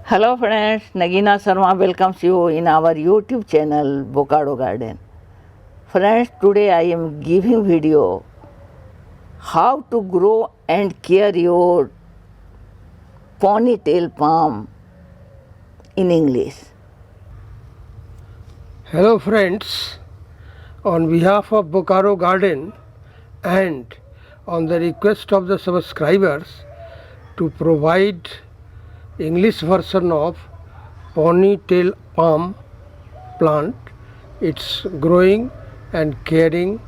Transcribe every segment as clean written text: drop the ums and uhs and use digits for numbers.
Hello friends, Nagina Sharma welcomes you in our YouTube channel Bocado Garden. Friends, today I am giving video how to grow and care your ponytail palm in English. Hello friends, on behalf of Bocado Garden and on the request of the subscribers to provide English version of ponytail palm plant, its growing and caring.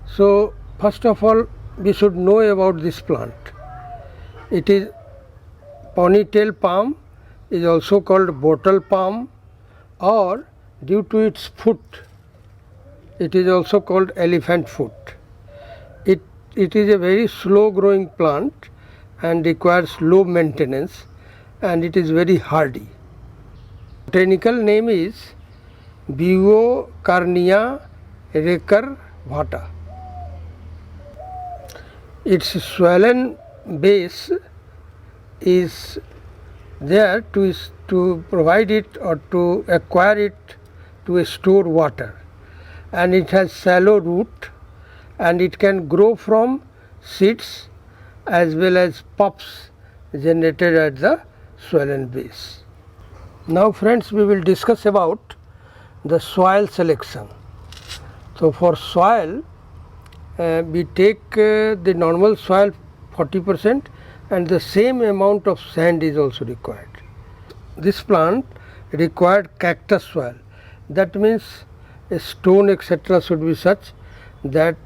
So first of all we should know about this plant. It is ponytail palm, is also called bottle palm, or due to its foot it is also called elephant foot. It is a very slow growing plant and requires low maintenance, and it is very hardy. Botanical name is Beaucarnea recurvata. Its swollen base is there to provide it or to acquire it to store water, and it has shallow root, and it can grow from seeds as well as pups generated at the swollen base. Now friends, we will discuss about the soil selection. So for soil we take the normal soil 40%, and the same amount of sand is also required. This plant required cactus soil. That means a stone etc. should be such that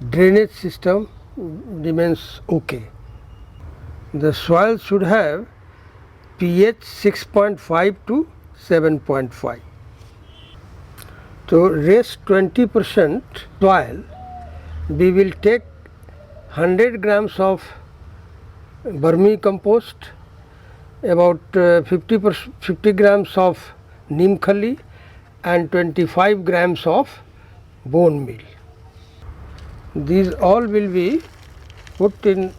drainage system remains okay. The soil should have pH 6.5 to 7.5. So rest 20% soil, we will take 100 grams of vermicompost, about 50 grams of neem khali, and 25 grams of bone meal. These all will be put in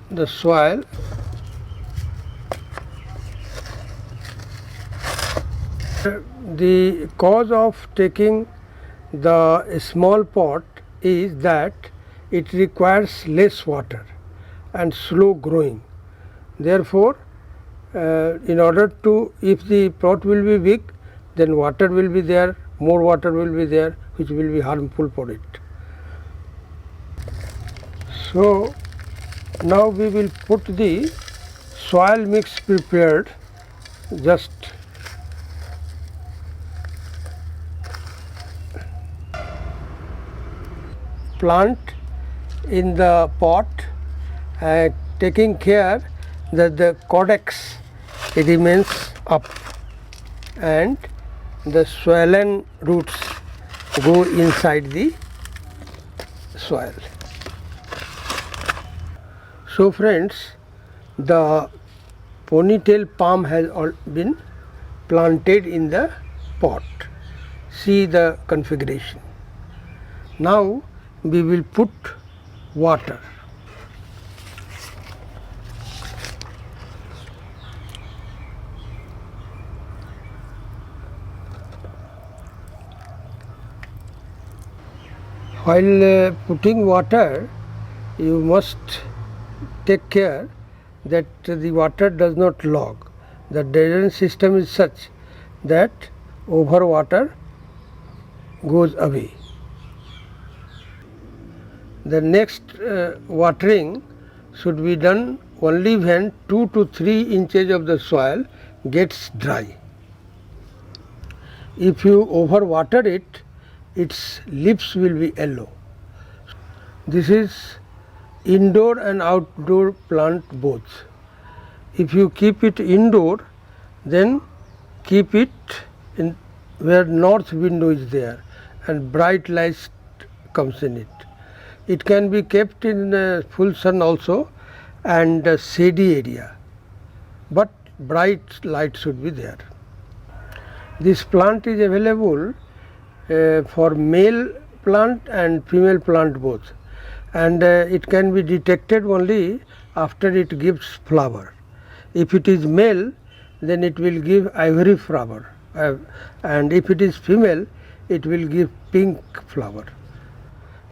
the soil. The cause of taking the small pot is that it requires less water and slow growing. Therefore, in order to, if the pot will be big, then water will be there, more water will be there, which will be harmful for it. So now we will put the soil mix prepared, just plant in the pot, taking care that the cortex remains up and the swollen roots go inside the soil. So friends, the ponytail palm has been planted in the pot. See the configuration. Now we will put water. While putting water, you must take care that the water does not log. The drainage system is such that over water goes away. The next watering should be done only when 2 to 3 inches of the soil gets dry. If you overwater it, its leaves will be yellow. This is indoor and outdoor plant both. If you keep it indoor, then keep it in where north window is there and bright light comes in it. It can be kept in full sun also and a shady area, but bright light should be there. This plant is available for male plant and female plant both, and it can be detected only after it gives flower. If it is male, then it will give ivory flower, and if it is female, it will give pink flower.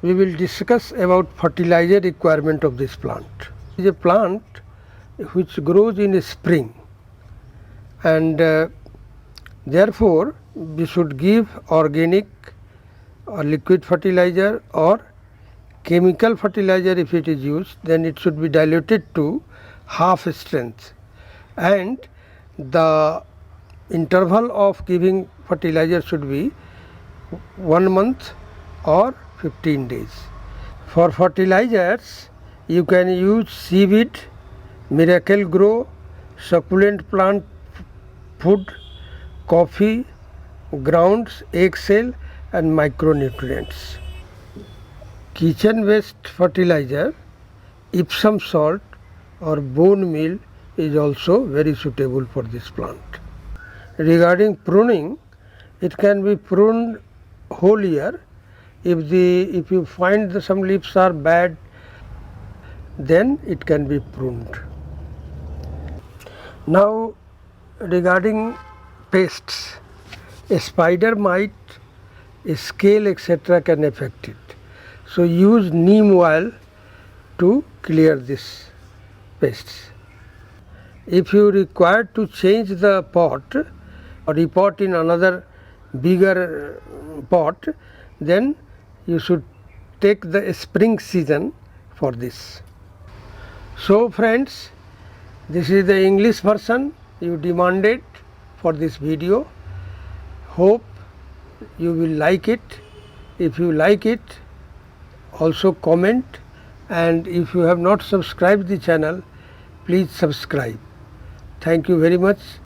We will discuss about fertilizer requirement of this plant. It is a plant which grows in spring, and therefore we should give organic or liquid fertilizer or chemical fertilizer. If it is used, then it should be diluted to half strength, and the interval of giving fertilizer should be 1 month or 15 days. For fertilizers, you can use seaweed, Miracle Grow, succulent plant food, coffee, grounds, eggshell and micronutrients. Kitchen waste fertilizer, Epsom salt or bone meal is also very suitable for this plant. Regarding pruning, it can be pruned whole year. If you find that some leaves are bad, then it can be pruned. Now regarding pests, a spider mite, a scale etc. can affect it. So use neem oil to clear this pests. If you require to change the pot or repot in another bigger pot, then you should take the spring season for this. So friends, this is the English version you demanded for this video. Hope you will like it. If you like it, also comment, and if you have not subscribed the channel, please subscribe. Thank you very much.